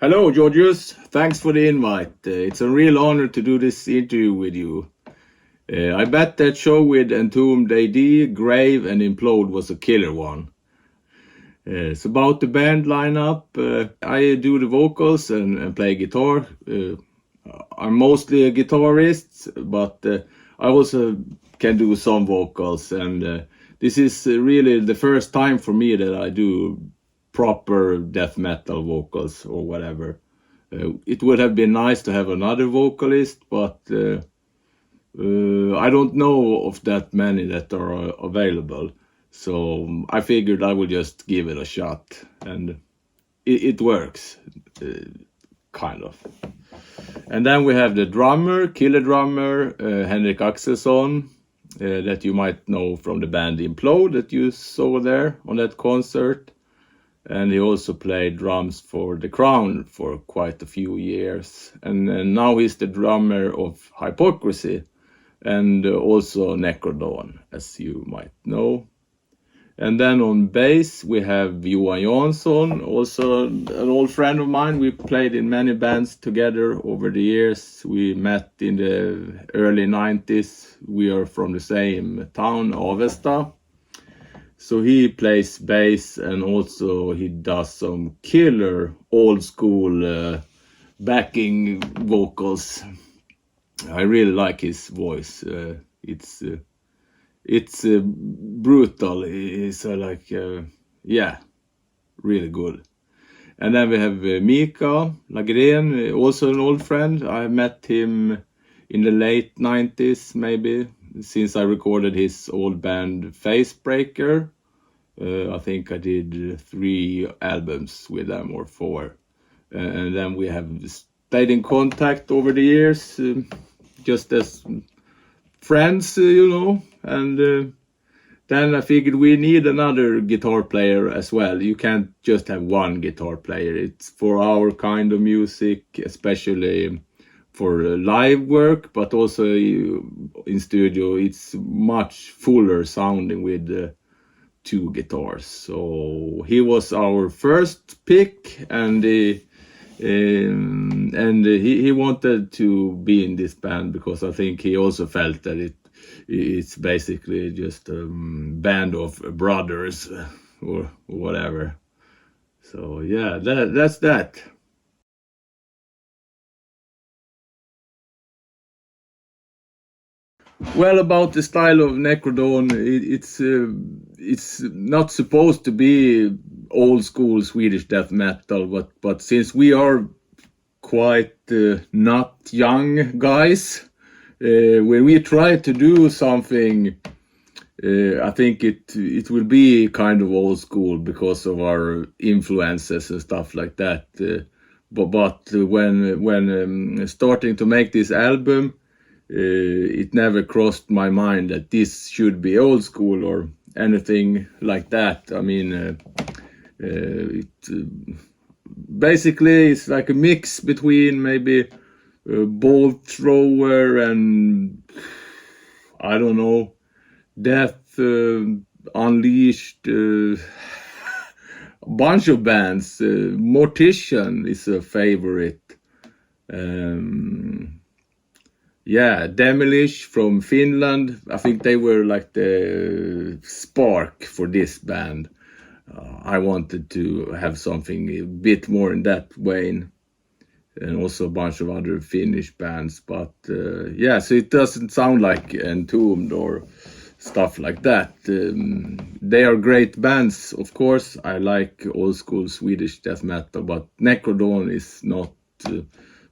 Hello, Georgius. Thanks for the invite. It's a real honor to do this interview with you. I bet that show with Entombed AD, Grave, and Implode was a killer one. It's about the band lineup. I do the vocals and play guitar. I'm mostly a guitarist, but I also can do some vocals. And this is really the first time for me that I do proper death metal vocals or whatever. It would have been nice to have another vocalist, but I don't know of that many that are available. So I figured I would just give it a shot, and it works, kind of. And then we have the drummer, killer drummer, Henrik Axelsson, that you might know from the band Implode that you saw there on that concert. And he also played drums for The Crown for quite a few years. And now he's the drummer of Hypocrisy and also Nekrodawn, as you might know. And then on bass we have Johan Jansson, also an old friend of mine. We played in many bands together over the years. We met in the early 90s. We are from the same town, Avesta. So he plays bass, and also he does some killer old school backing vocals. I really like his voice. It's brutal. It's yeah, really good. And then we have Mika Kjellgren, also an old friend. I met him in the late 90s, maybe, since I recorded his old band Facebreaker. I think I did 3 albums with them, or 4. And then we have stayed in contact over the years, just as friends, And then I figured we need another guitar player as well. You can't just have one guitar player. It's for our kind of music, especially for live work, but also in studio, it's much fuller sounding with 2 guitars. So he was our first pick, and he wanted to be in this band because I think he also felt that it's basically just a band of brothers or whatever. So yeah, that's that. Well, about the style of Nekrodawn, it's not supposed to be old school Swedish death metal, but since we are quite not young guys, when we try to do something, I think it will be kind of old school because of our influences and stuff like that. But when starting to make this album, it never crossed my mind that this should be old school or anything like that. I mean, basically it's like a mix between maybe Bolt Thrower and, I don't know, Death Unleashed, a bunch of bands. Mortician is a favorite. Yeah, Demolish from Finland. I think they were like the spark for this band. I wanted to have something a bit more in that vein, and also a bunch of other Finnish bands. But yeah, so it doesn't sound like Entombed or stuff like that. They are great bands, of course. I like old school Swedish death metal, but Nekrodawn is not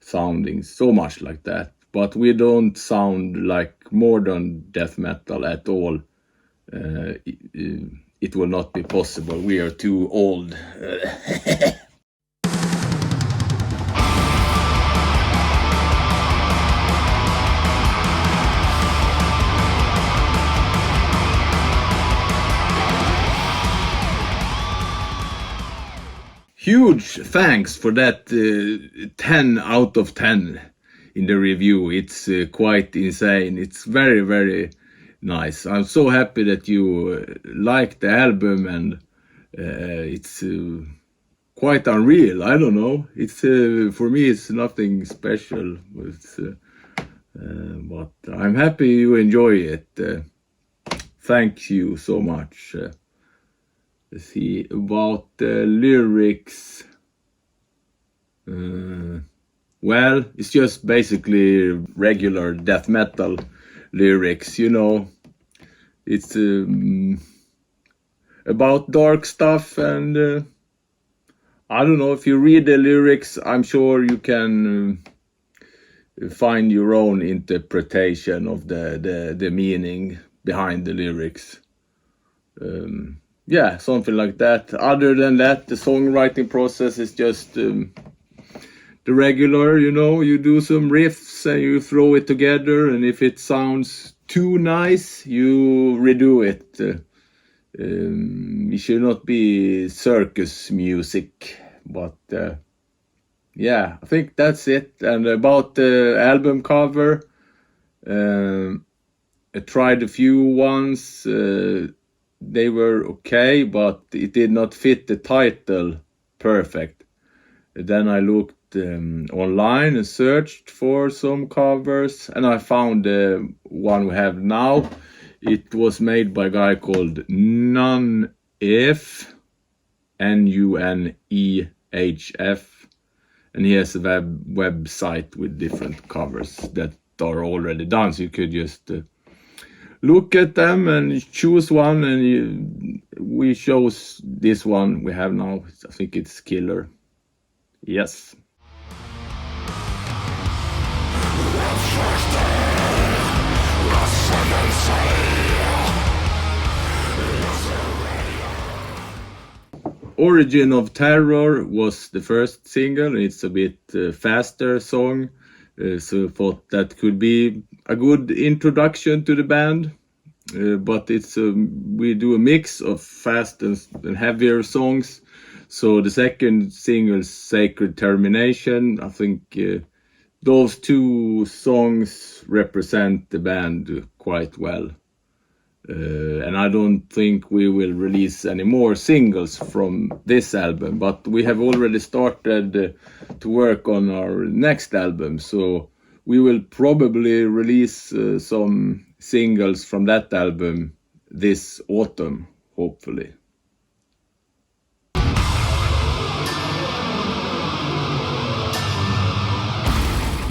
sounding so much like that. But we don't sound like modern death metal at all. It will not be possible. We are too old. Huge thanks for that 10 out of 10 in the review. It's quite insane. It's very, very nice. I'm so happy that you like the album, and it's quite unreal. I don't know. It's for me, it's nothing special. But I'm happy you enjoy it. Thank you so much. Let's see about the lyrics. Well, it's just basically regular death metal lyrics, you know. It's about dark stuff, and I don't know, if you read the lyrics, I'm sure you can find your own interpretation of the meaning behind the lyrics. Yeah, something like that. Other than that, the songwriting process is just the regular, you know, you do some riffs and you throw it together, and if it sounds too nice, you redo it. It should not be circus music, but yeah, I think that's it. And about the album cover, I tried a few ones. They were okay, but it did not fit the title perfect. Then I looked online and searched for some covers, and I found the one we have now. It was made by a guy called Nunehf, Nunehf, and he has a website with different covers that are already done, so you could just look at them and choose one, and we chose this one we have now. I think it's Killer. Yes. Origin of Terror was the first single. It's a bit faster song, so I thought that could be a good introduction to the band. But it's we do a mix of fast and heavier songs. So the second single, Sacred Termination, I think those two songs represent the band quite well. And I don't think we will release any more singles from this album, but we have already started to work on our next album, so we will probably release some singles from that album this autumn, hopefully.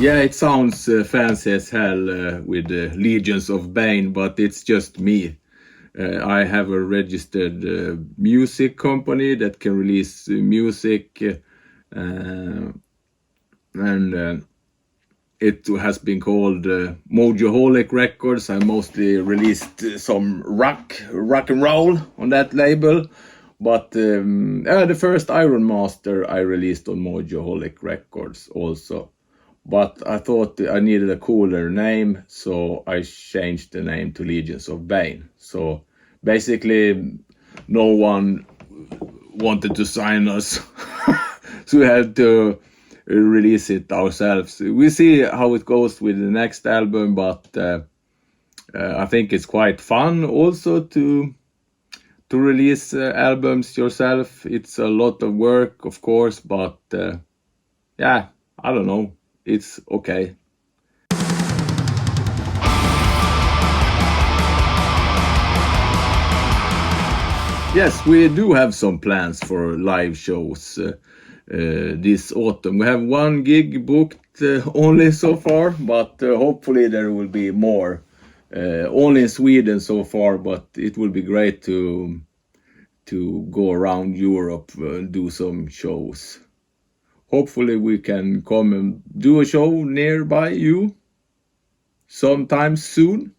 Yeah, it sounds fancy as hell with Legions of Bane, but it's just me. I have a registered music company that can release music, and it has been called Mojoholic Records. I mostly released some rock and roll on that label, but the first Ironmaster I released on Mojoholic Records also. But I thought I needed a cooler name, so I changed the name to Legions of Bane. So basically, no one wanted to sign us, so we had to release it ourselves. We see how it goes with the next album, but I think it's quite fun also to release albums yourself. It's a lot of work, of course, but yeah, I don't know. It's okay. Yes, we do have some plans for live shows this autumn. We have one gig booked only so far, but hopefully there will be more. Only in Sweden so far, but it will be great to go around Europe and do some shows. Hopefully we can come and do a show nearby you sometime soon.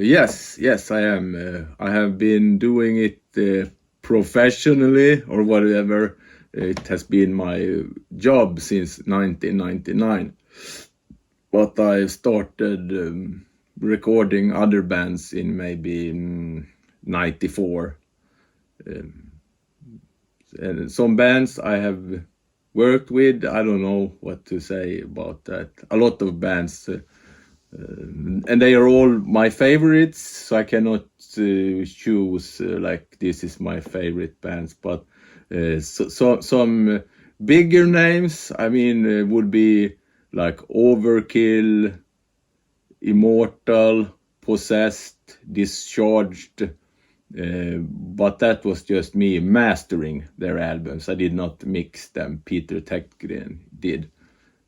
Yes, I am. I have been doing it professionally or whatever. It has been my job since 1999. But I started recording other bands in maybe 94. And some bands I have worked with. I don't know what to say about that. A lot of bands, and they are all my favorites, so I cannot choose like this is my favorite bands. But some bigger names, I mean, would be like Overkill, Immortal, Possessed, Discharged. But that was just me mastering their albums. I did not mix them. Peter Kjellgren did.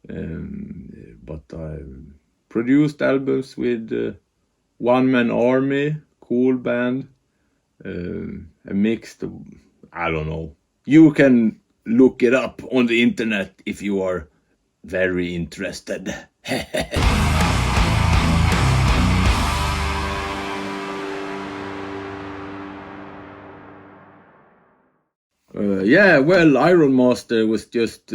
But I produced albums with One Man Army, cool band. A mixed, I don't know. You can look it up on the internet if you are very interested. Yeah, well, Ironmaster was just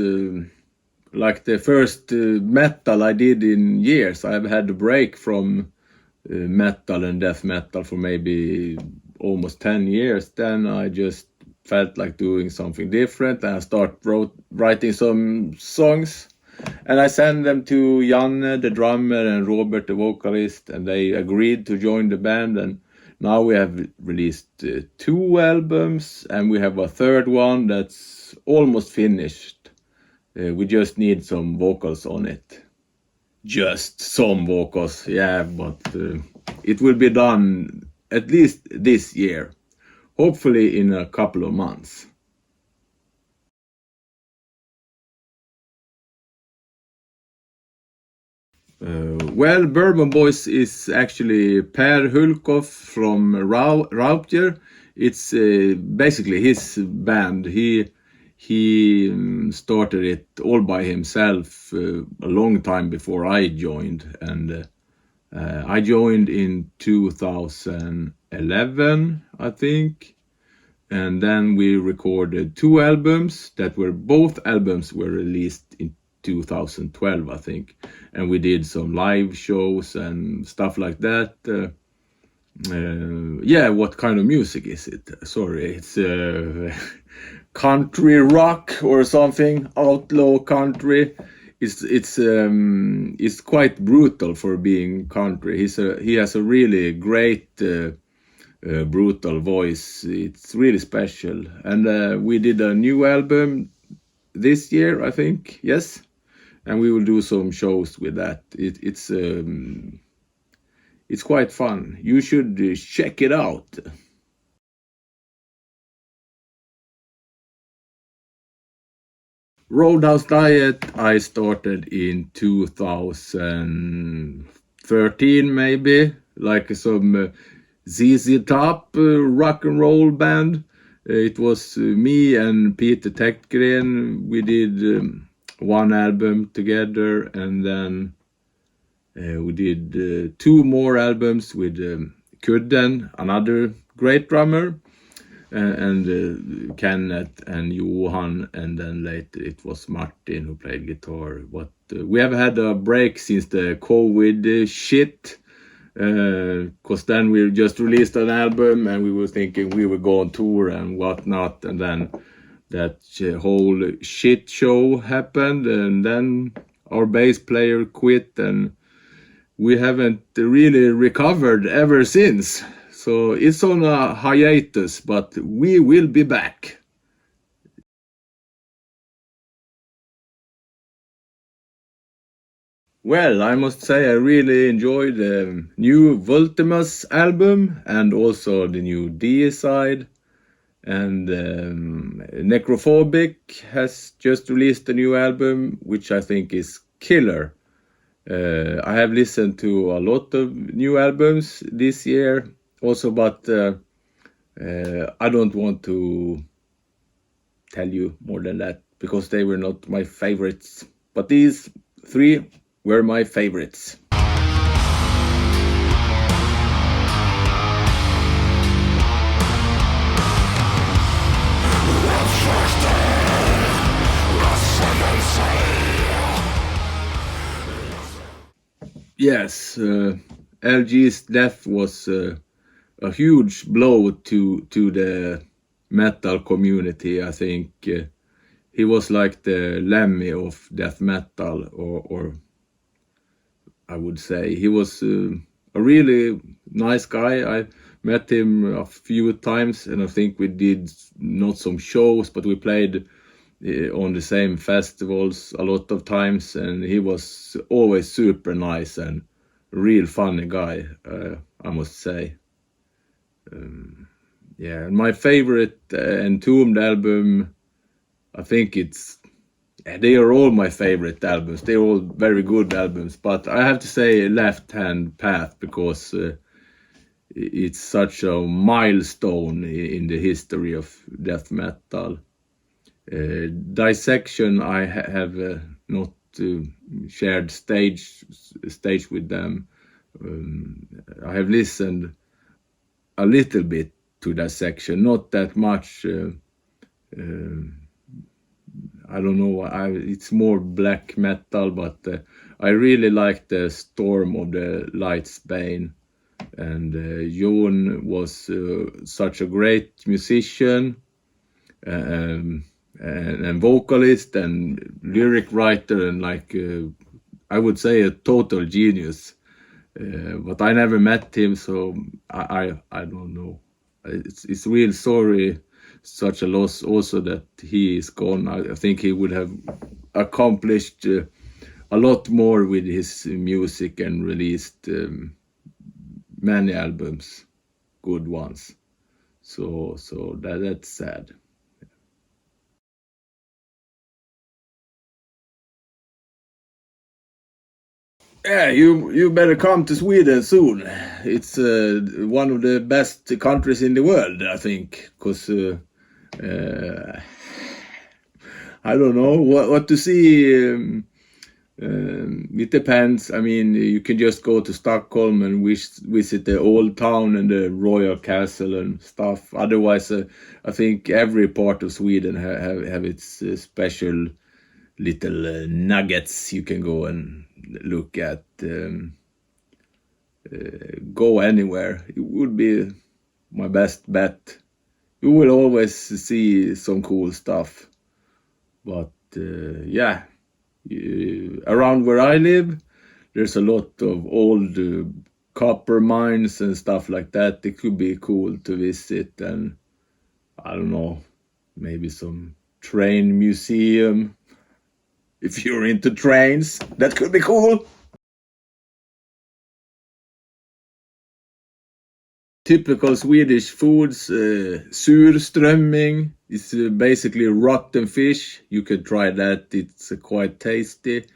like the first metal I did in years. I've had a break from metal and death metal for maybe almost 10 years. Then I just felt like doing something different, and I writing some songs. And I sent them to Janne, the drummer, and Robert, the vocalist, and they agreed to join the band. And now we have released 2 albums, and we have a third one that's almost finished. We just need some vocals on it. Just some vocals, yeah, but it will be done at least this year. Hopefully in a couple of months. Well, Bourbon Boys is actually Per Hulkoff from Rauptjer. It's basically his band. He started it all by himself a long time before I joined, and I joined in 2011, I think, and then we recorded 2 albums both albums were released in 2012, I think, and we did some live shows and stuff like that. Yeah, what kind of music is it? Sorry, it's country rock or something, outlaw country. It's quite brutal for being country. He has a really great brutal voice. It's really special, and we did a new album this year, I think. Yes, and we will do some shows with that. It's quite fun. You should check it out. Roadhouse Diet I started in 2013 maybe, like some ZZ Top rock and roll band. It was me and Peter Kjellgren. We did 1 album together, and then we did 2 more albums with Kudden, another great drummer, and Kenneth and Johan, and then later it was Martin who played guitar. But we have had a break since the COVID shit, because then we just released an album and we were thinking we would go on tour and whatnot, and then that whole shit show happened, and then our bass player quit, and we haven't really recovered ever since. So it's on a hiatus, but we will be back. Well, I must say I really enjoyed the new Vultimus album and also the new Deicide. And Necrophobic has just released a new album, which I think is killer. I have listened to a lot of new albums this year also, but I don't want to tell you more than that because they were not my favorites. But these 3 were my favorites. Yes, LG's death was a huge blow to the metal community. I think he was like the Lemmy of death metal, or I would say he was a really nice guy. I met him a few times, and I think we did not some shows, but we played on the same festivals a lot of times, and he was always super nice and real funny guy, I must say. Yeah, and my favorite Entombed album, I think they are all my favorite albums. They're all very good albums, but I have to say Left Hand Path, because it's such a milestone in the history of death metal. Dissection, I have not shared stage with them. I have listened a little bit to Dissection, not that much. I don't know, it's more black metal, but I really like the Storm of the Light's Bane. And Jon was such a great musician, and vocalist and lyric writer, and like I would say a total genius. But I never met him, so I don't know. It's real sorry, such a loss also that he is gone. I think he would have accomplished a lot more with his music and released many albums, good ones. So that's sad. Yeah, you better come to Sweden soon. It's one of the best countries in the world, I think, because I don't know what to see. It depends. I mean, you can just go to Stockholm and visit the old town and the royal castle and stuff. Otherwise, I think every part of Sweden have its special little nuggets you can go and look at. Go anywhere. It would be my best bet. You will always see some cool stuff. But yeah, around where I live, there's a lot of old copper mines and stuff like that. It could be cool to visit, and I don't know, maybe some train museum. If you're into trains, that could be cool. Typical Swedish foods, surströmming is basically rotten fish. You could try that, it's quite tasty.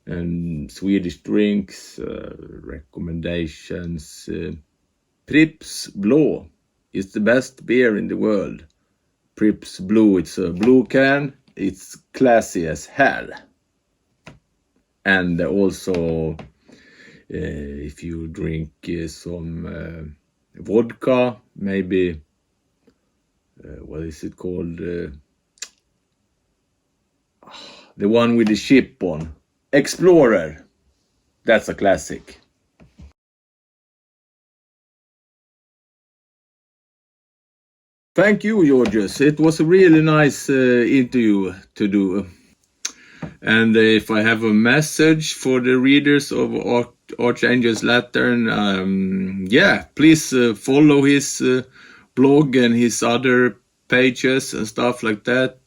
And Swedish drinks, recommendations. Pripps Blå is the best beer in the world. Pripps Blue, it's a blue can. It's classy as hell. And also, if you drink some vodka, maybe, what is it called? The one with the ship on. Explorer. That's a classic. Thank you, Georges. It was a really nice interview to do. And if I have a message for the readers of Archangel's Lantern, yeah, please follow his blog and his other pages and stuff like that.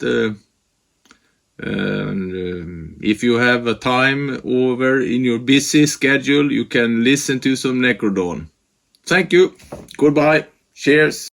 And if you have a time over in your busy schedule, you can listen to some Nekrodawn. Thank you. Goodbye. Cheers.